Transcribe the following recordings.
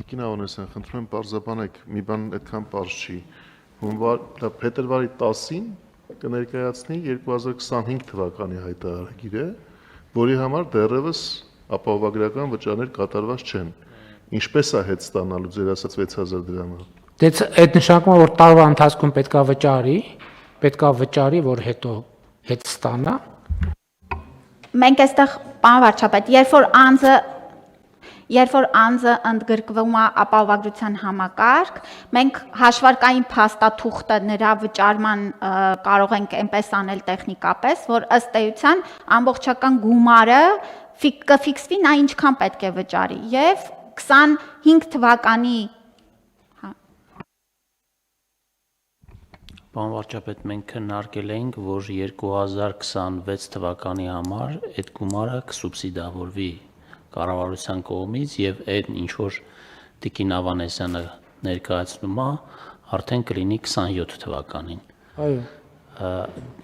Տիկին Ավանեսյան, խնդրում եմ պարզաբանեք, մի բան այդքան պարզ չի։ Փետրվարի 10-ին կներկայացնի 2025 թվականի հայտարարագիրը, որի համար դեռևս ապահովագրական վճարներ կատարված չեն։ Ինչպես է հետ ստանալու ձեր ասած 6000 դրամը։ Այդ նշանակում է, որ տարվա ընթացքում պետքա վճարի, որ հետո հետ ստանա։ Մենք այստեղ պարոն վարչապետ, երբ որ անձը ընդգրկվում է ապահովագրության համակարգ, մենք հաշվարկային փաստաթուղթը նրա վճարման կարող ենք այնպես անել տեխնիկապես, որ ըստ էության ամբողջական գումարը կֆիքսվի նա ինչքան պետք է վճարի եւ 25 թվականի Պարոն վարչապետ, մենք քննարկել ենք, որ 2026 թվականի համար այդ գումարը կսուբսիդավորվի կառավարության կողմից եւ այդ ինչ որ Տիկին Ավանեսյանը ներկայացնում է, արդեն կլինի 27 թվականին։ Այո։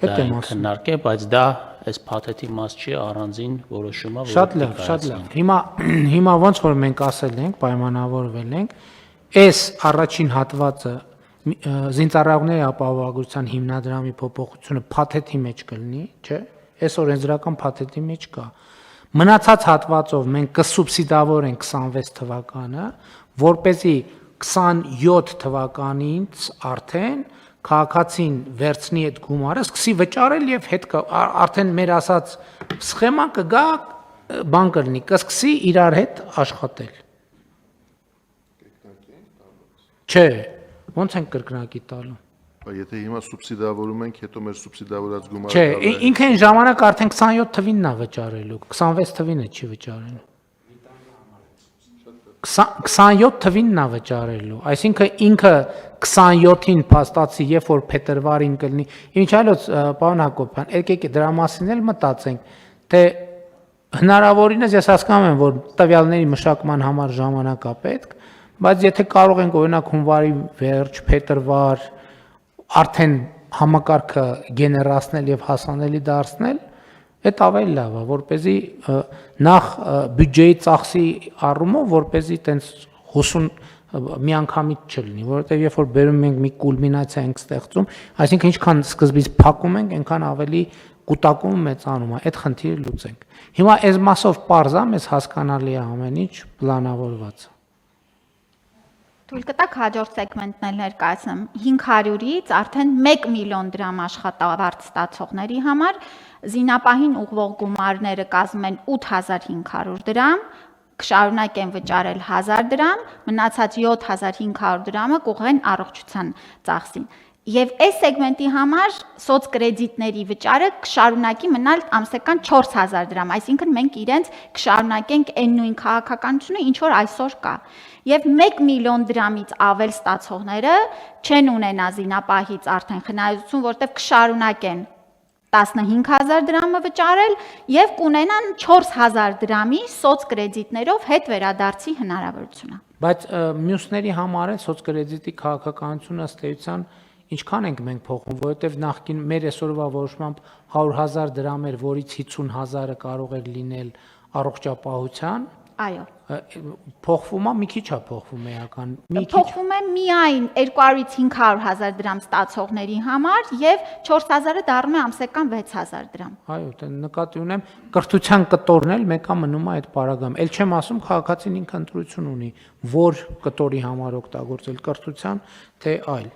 Դա քննարկել, բայց դա այս փաթեթի մաս չի, առանձին որոշումը, Շատ լավ։ Հիմա ոնց որ մենք ասել ենք, պայմանավորվել ենք, այս առաջին հատվածը զինծառայողների ապահովագրության հիմնադրամի փոփոխությունը փաթեթի մեջ կլինի, չէ՞։ Այս օրենսդրական փաթեթի մեջ կա։ Մնացած հատվածով մենք կսուբսիդավորենք 26 թվականը, որպեսզի 27 թվականից արդեն քաղաքացին վերցնի այդ գումարը, սկսի վճարել եւ հետ արդեն մեր ասած սխեման կգա, բան կլինի, կսկսի իրար հետ աշխատել։ Չէ, ոնց ենք կրկնակի տալու։ Եթե հիմա սուբսիդավորում ենք, հետո մեր սուբսիդավորած գումարը Չէ, ինքը այն ժամանակ արդեն 27 թվինն է վճարելու, 26 թվինը չի վճարելու։ 27 թվինն է վճարելու, այսինքն ինքը 27-ին փաստացի, երբ որ փետրվարին կլինի, ինչ այլոց, պարոն Հակոբյան, եկեք դրա մասին էլ մտածենք, թե հնարավորինս ես հասկանում եմ, որ տվյալների մշակման համար ժամանակ է պետք, բայց եթե կարող ենք օրինակ հունվարի վերջ, փետրվար արդեն համակարգը գեներացնել եւ հասանելի դարձնել, այդ ավելի լավ է, որպեսզի նախ բյուջեի ծախսի առումով, որպեսզի տենց հուսուն միանգամից չլինի, որովհետեւ երբ որ բերում ենք մի կուլմինացիա ենք ստեղծում, այսինքն ինչքան սկզբից փակում ենք, այնքան ավելի կուտակումը մեծանում է, այդ խնդիրը լուծենք։ Հիմա այս մասով պարզ է, մեզ հասկանալի է ամեն ինչ պլանավորված։ Թույլ կտակ հաջորդ սեգմենտն էլ ներկայացնեմ 500-ից արդեն 1 միլիոն դրամ աշխատավարձ ստացողների համար զինապահին ուղղվող գումարները կազմում են 8500 դրամ, կշարունակեն վճարել 1000 դրամ, մնացած 7500 դրամը կուղղեն առողջության ծախսին։ Եվ այս սեգմենտի համար սոցկրեդիտների վճարը կշարունակի մնալ ամսական 4000 դրամ, այսինքն մենք իրենց կշարունակենք այն նույն քաղաքականությունը, ինչ որ այսօր կա։ Եվ 1 միլիոն դրամից ավել ստացողները չեն ունենա զինապահից արդեն խնայություն, որտեղ կշարունակեն 15000 դրամը վճարել եւ կունենան 4000 դրամի սոցկրեդիտներով հետ վերադարձի հնարավորությունը։ Բայց մյուսների համար է սոցկրեդիտի քաղաքականությունը ըստ էության ինչքան ենք մենք փոխում, որովհետև նախկին մեր այսօրվա որոշմամբ 100,000 դրամ էր, որից 50,000-ը կարող էր լինել առողջապահության։ Այո։ Փոխվում է, մի քիչ է փոխվում էական։ Փոխվում է միայն 200-ից 500,000 դրամ ստացողների համար եւ 4000-ը դառնում է ամսական 6000 դրամ։ Այո, դա նկատի ունեմ, կրթության կտորն էլ մեկը մնում է այդ պարագայում։ Էլ չեմ ասում քաղաքացին ինքը ընտրություն ունի, որ կտորի համար օգտագործել կրթության, թե այլ։